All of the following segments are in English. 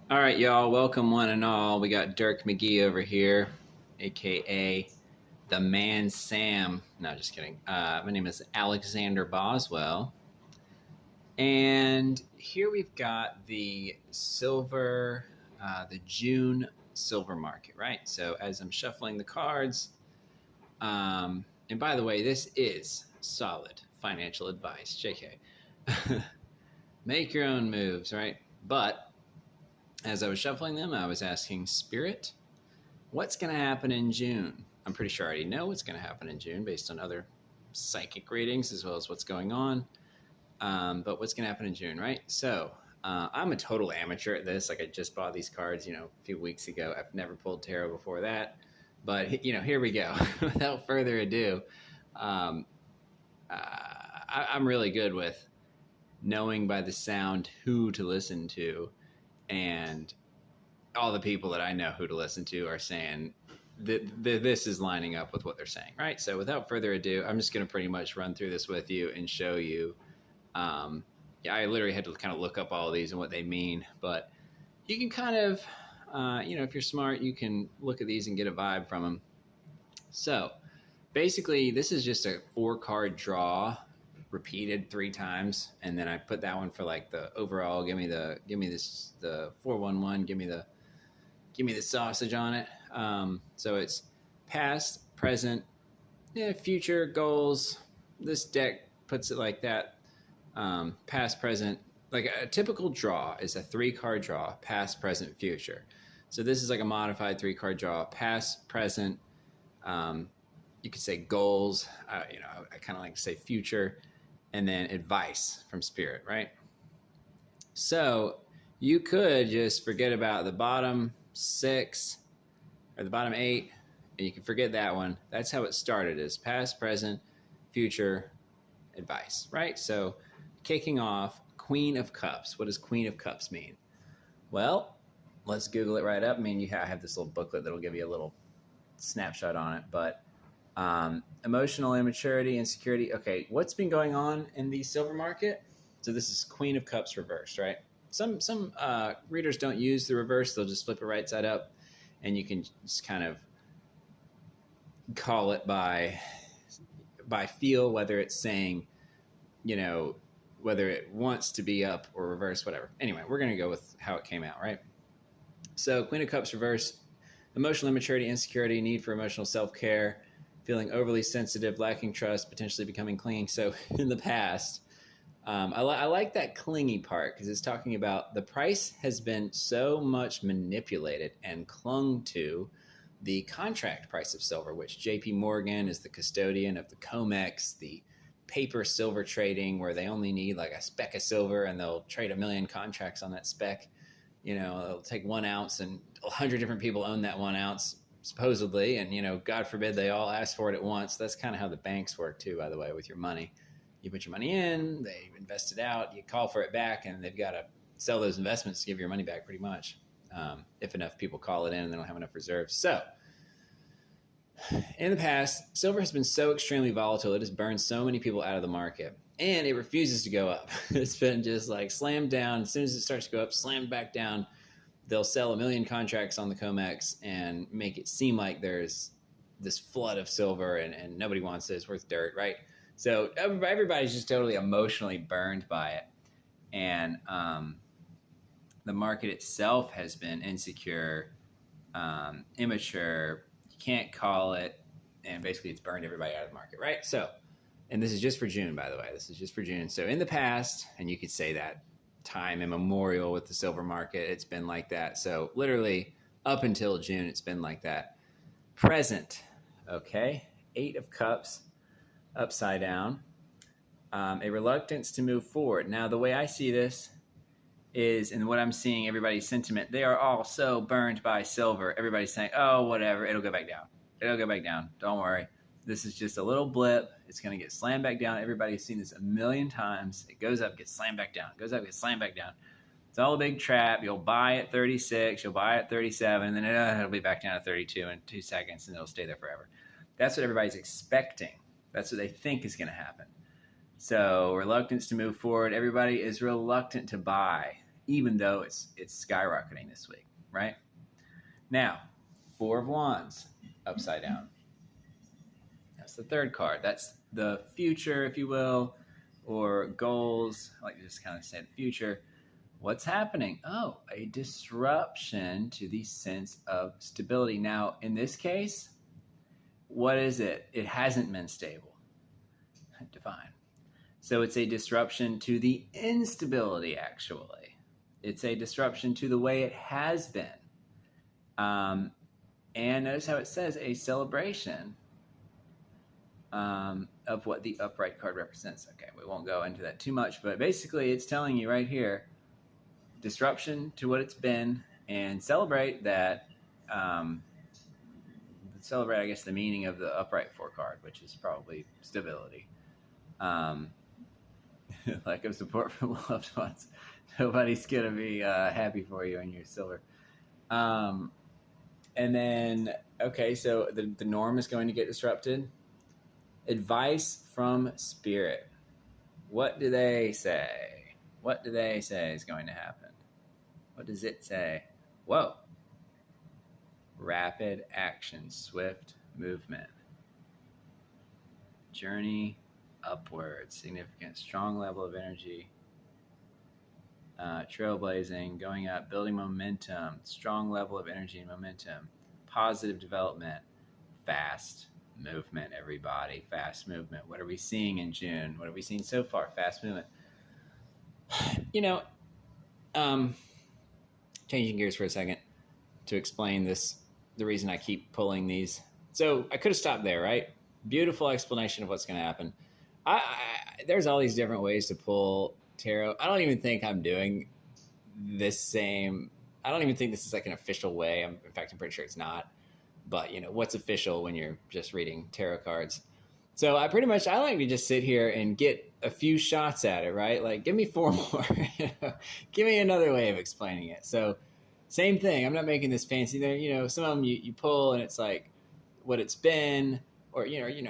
All right, y'all. Welcome, one and all. We got Dirk McGee over here, aka the Man Sam. No, just kidding. My name is Alexander Boswell, and here we've got the the June silver market, right? So as I'm shuffling the cards, and by the way, this is solid financial advice. JK, make your own moves, right? But as I was shuffling them, I was asking Spirit, what's going to happen in June? I'm pretty sure I already know what's going to happen in June based on other psychic readings as well as what's going on. But what's going to happen in June, right? So I'm a total amateur at this. Like I just bought these cards, a few weeks ago. I've never pulled tarot before that. But, here we go. Without further ado, um, I'm really good with knowing by the sound who to listen to, and all the people that I know who to listen to are saying that this is lining up with what they're saying, right? So without further ado, I'm just going to pretty much run through this with you and show you. Yeah, I literally had to kind of look up all of these and what they mean, but you can kind of, if you're smart, you can look at these and get a vibe from them. So basically, this is just a 4-card draw repeated 3 times, and then I put that one for like the overall. Give me the 411. Give me the sausage on it. So it's past, present, future goals. This deck puts it like that. Past, present. Like a typical draw is a 3-card draw: past, present, future. So this is like a modified 3-card draw: past, present. You could say goals. I kind of like to say future, and then advice from Spirit, right? So you could just forget about the bottom 6 or the bottom 8, and you can forget that one. That's how it started: is past, present, future, advice, right? So kicking off, Queen of Cups. What does Queen of Cups mean? Well, let's Google it right up. I mean, I have this little booklet that'll give you a little snapshot on it, but emotional immaturity, insecurity. Okay, what's been going on in the silver market? So this is Queen of Cups reversed, right? Some readers don't use the reverse; they'll just flip it right side up, and you can just kind of call it by feel, whether it's saying, whether it wants to be up or reverse, whatever. Anyway, we're going to go with how it came out, right? So Queen of Cups reverse: emotional immaturity, insecurity, need for emotional self-care, feeling overly sensitive, lacking trust, potentially becoming clingy. So in the past, I like that clingy part because it's talking about the price has been so much manipulated and clung to the contract price of silver, which JP Morgan is the custodian of the COMEX, the paper silver trading, where they only need like a speck of silver and they'll trade 1,000,000 contracts on that speck. It'll take 1 ounce and 100 different people own that 1 ounce supposedly, and God forbid they all ask for it at once. That's kind of how the banks work too, by the way, with your money. You put your money in, they invest it out, you call for it back, and they've got to sell those investments to give your money back pretty much, if enough people call it in and they don't have enough reserves. So in the past, silver has been so extremely volatile, it has burned so many people out of the market, and it refuses to go up. It's been just like slammed down. As soon as it starts to go up, slammed back down. They'll sell 1,000,000 contracts on the COMEX and make it seem like there's this flood of silver, and nobody wants it. It's worth dirt, right? So everybody's just totally emotionally burned by it. And the market itself has been insecure, immature. You can't call it. And basically it's burned everybody out of the market, right? So, and this is just for June, by the way. This is just for June. So in the past, and you could say that time immemorial with the silver market, it's been like that. So literally up until June, it's been like that. Present, okay? 8 of Cups, upside down. A reluctance to move forward. Now, the way I see this is, and what I'm seeing, everybody's sentiment, they are all so burned by silver. Everybody's saying, oh, whatever, it'll go back down. It'll go back down. Don't worry. This is just a little blip. It's going to get slammed back down. Everybody's seen this 1,000,000 times. It goes up, gets slammed back down. It goes up, gets slammed back down. It's all a big trap. You'll buy at 36, you'll buy at 37, and then it'll be back down to 32 in 2 seconds, and it'll stay there forever. That's what everybody's expecting. That's what they think is going to happen. So reluctance to move forward. Everybody is reluctant to buy. even though it's skyrocketing this week, right? Now, Four of Wands, upside down. That's the third card. That's the future, if you will, or goals. I like to just kind of say the future. What's happening? Oh, a disruption to the sense of stability. Now, in this case, what is it? It hasn't been stable. Divine. So it's a disruption to the instability, actually. It's a disruption to the way it has been. And notice how it says a celebration of what the upright card represents. Okay, we won't go into that too much, but basically it's telling you right here, disruption to what it's been, and celebrate that. Celebrate, I guess, the meaning of the upright four card, which is probably stability. Lack of support from loved ones. Nobody's gonna be happy for you in your silver. And then, okay, so the norm is going to get disrupted. Advice from Spirit. What do they say? What do they say is going to happen? What does it say? Whoa. Rapid action, swift movement. Journey upwards, significant, strong level of energy. Trailblazing, going up, building momentum, strong level of energy and momentum. Positive development, fast movement, everybody. Fast movement. What are we seeing in June? What have we seen so far? Fast movement. Changing gears for a second to explain this, the reason I keep pulling these. So I could have stopped there, right? Beautiful explanation of what's going to happen. There's all these different ways to pull tarot. I don't even think I'm doing this same. I don't even think this is like an official way. In fact, I'm pretty sure it's not. But, what's official when you're just reading tarot cards? So I like to just sit here and get a few shots at it, right? Like, give me 4 more. Give me another way of explaining it. So same thing. I'm not making this fancy. There, some of them you pull and it's like what it's been, or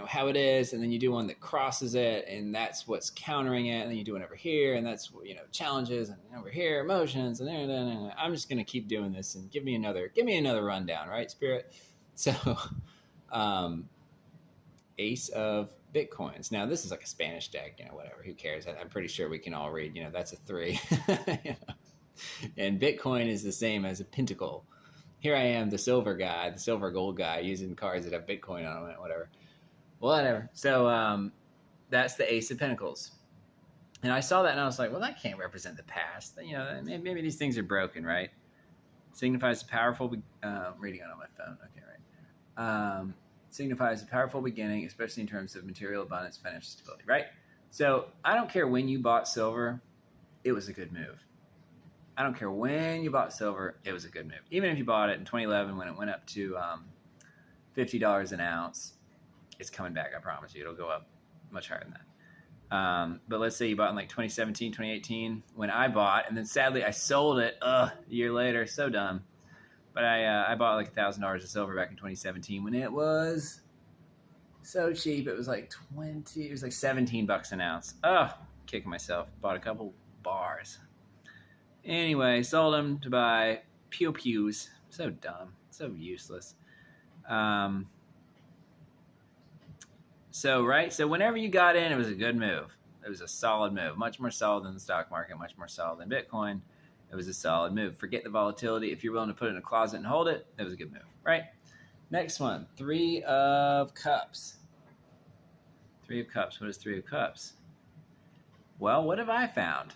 how it is, and then you do one that crosses it, and that's what's countering it, and then you do one over here, and that's challenges, and over here emotions, and I'm just gonna keep doing this, and give me another rundown, right, Spirit? So, Ace of Bitcoins. Now this is like a Spanish deck, whatever. Who cares? I'm pretty sure we can all read. That's a 3, and Bitcoin is the same as a pentacle. Here I am, the silver guy, the silver gold guy, using cards that have Bitcoin on it, whatever. So that's the Ace of Pentacles. And I saw that and I was like, well, that can't represent the past. Maybe these things are broken, right? Signifies a powerful, reading it on my phone. Okay, right. Signifies a powerful beginning, especially in terms of material abundance, financial stability, right? So I don't care when you bought silver, it was a good move. I don't care when you bought silver, it was a good move. Even if you bought it in 2011 when it went up to $50 an ounce, it's coming back, I promise you. It'll go up much higher than that. But let's say you bought in like 2017, 2018, when I bought, and then sadly I sold it a year later. So dumb. But I bought like $1,000 of silver back in 2017 when it was so cheap. It was like $17 an ounce. Oh, kicking myself. Bought a couple bars. Anyway, sold them to buy pew-pews. So dumb. So useless. So whenever you got in, it was a good move. It was a solid move. Much more solid than the stock market. Much more solid than Bitcoin. It was a solid move. Forget the volatility. If you're willing to put it in a closet and hold it, it was a good move, right? Next one. 3 of Cups. 3 of Cups. What is 3 of Cups? Well, what have I found?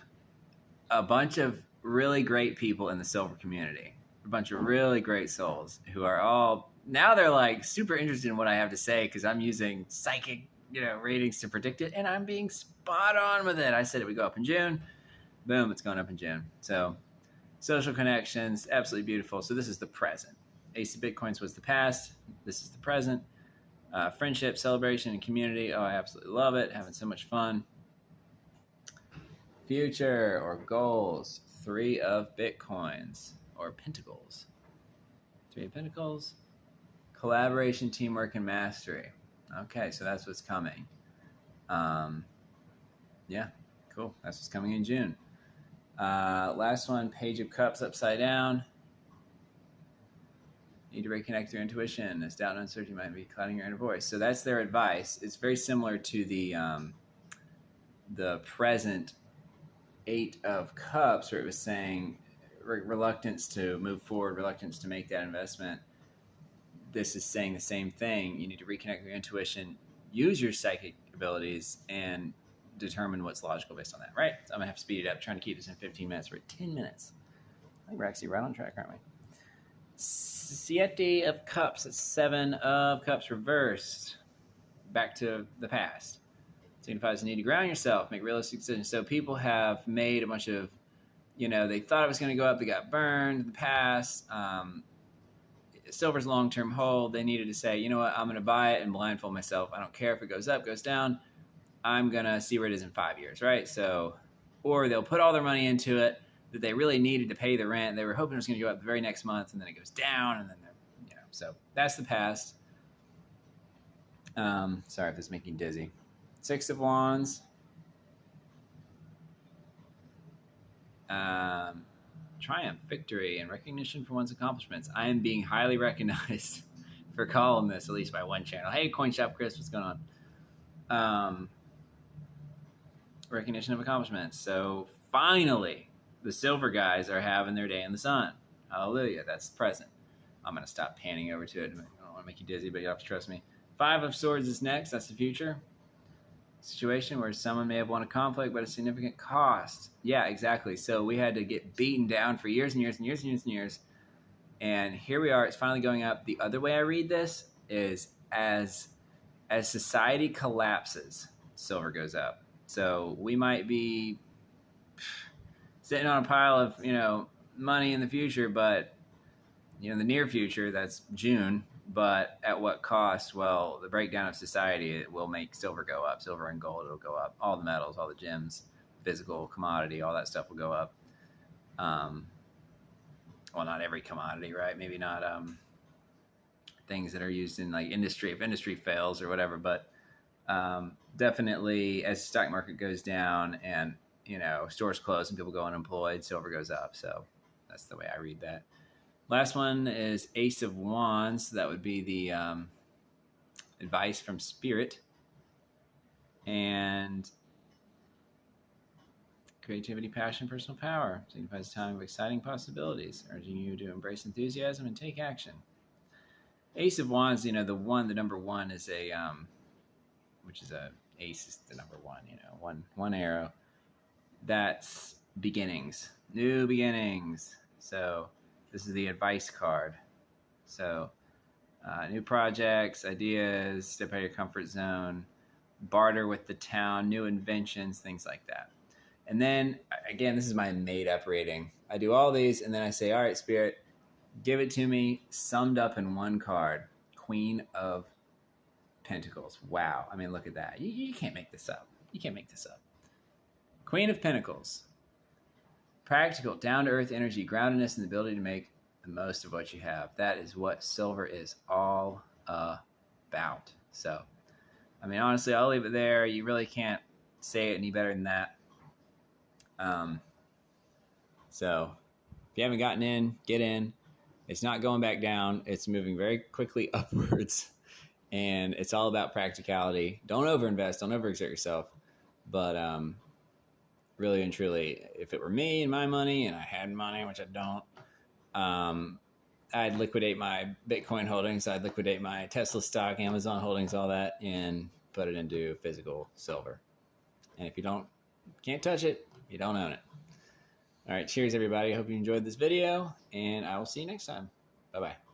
A bunch of really great people in the silver community, a bunch of really great souls who are all, now they're like super interested in what I have to say because I'm using psychic, readings to predict it, and I'm being spot on with it. I said it would go up in June. Boom, it's going up in June. So social connections, absolutely beautiful. So this is the present. Ace of Bitcoins was the past. This is the present. Friendship, celebration, and community. Oh, I absolutely love it. Having so much fun. Future or goals. 3 of Bitcoins or Pentacles. 3 of Pentacles. Collaboration, teamwork, and mastery. Okay, so that's what's coming. Yeah, cool. That's what's coming in June. Last one, Page of Cups upside down. Need to reconnect your intuition, as doubt and uncertainty might be clouding your inner voice. So that's their advice. It's very similar to the present Eight of Cups, where it was saying reluctance to move forward, reluctance to make that investment. This is saying the same thing. You need to reconnect your intuition, use your psychic abilities, and determine what's logical based on that, right? So I'm going to have to speed it up, trying to keep this in 15 minutes. We're at 10 minutes. I think we're actually right on track, aren't we? Siete of Cups. It's Seven of Cups reversed. Back to the past. Signifies the need to ground yourself, make realistic decisions. So people have made a bunch of, they thought it was going to go up. They got burned in the past. Silver's long-term hold. They needed to say, you know what, I'm going to buy it and blindfold myself. I don't care if it goes up, goes down. I'm going to see where it is in 5 years, right? So, or they'll put all their money into it that they really needed to pay the rent. They were hoping it was going to go up the very next month, and then it goes down, and then so that's the past. Sorry if this is making dizzy. Six of Wands. Triumph, victory, and recognition for one's accomplishments. I am being highly recognized for calling this, at least by one channel. Hey, Coin Shop Chris, what's going on? Recognition of accomplishments. So finally, the silver guys are having their day in the sun. Hallelujah. That's present. I'm going to stop panning over to it. I don't want to make you dizzy, but you have to trust me. Five of Swords is next. That's the future. Situation where someone may have won a conflict, but a significant cost. Yeah, exactly. So we had to get beaten down for years and years and years and years and years. And here we are. It's finally going up. The other way I read this is as society collapses, silver goes up. So we might be sitting on a pile of, money in the future, but, the near future, that's June. But at what cost? Well, the breakdown of society, it will make silver go up. Silver and gold, it'll go up. All the metals, all the gems, physical, commodity, all that stuff will go up. Well, not every commodity, right? Maybe not things that are used in like industry, if industry fails or whatever. But definitely as the stock market goes down and, stores close and people go unemployed, silver goes up. So that's the way I read that. Last one is Ace of Wands. So that would be the advice from Spirit. And creativity, passion, personal power. Signifies a time of exciting possibilities, urging you to embrace enthusiasm and take action. Ace of Wands, the number one is a, which is ace is the number one, one arrow. That's beginnings, new beginnings. So this is the advice card. So new projects, ideas, step out of your comfort zone, barter with the town, new inventions, things like that. And then, again, this is my made-up reading. I do all these, and then I say, all right, Spirit, give it to me summed up in one card. Queen of Pentacles. Wow. I mean, look at that. You can't make this up. You can't make this up. Queen of Pentacles. Practical, down-to-earth energy, groundedness, and the ability to make the most of what you have. That is what silver is all about. So, I mean, honestly, I'll leave it there. You really can't say it any better than that. So, if you haven't gotten in, get in. It's not going back down. It's moving very quickly upwards. And it's all about practicality. Don't overinvest. Don't overexert yourself. But really and truly, if it were me and my money and I had money, which I don't, I'd liquidate my Bitcoin holdings. I'd liquidate my Tesla stock, Amazon holdings, all that, and put it into physical silver. And if you can't touch it, you don't own it. All right. Cheers, everybody. I hope you enjoyed this video, and I will see you next time. Bye-bye.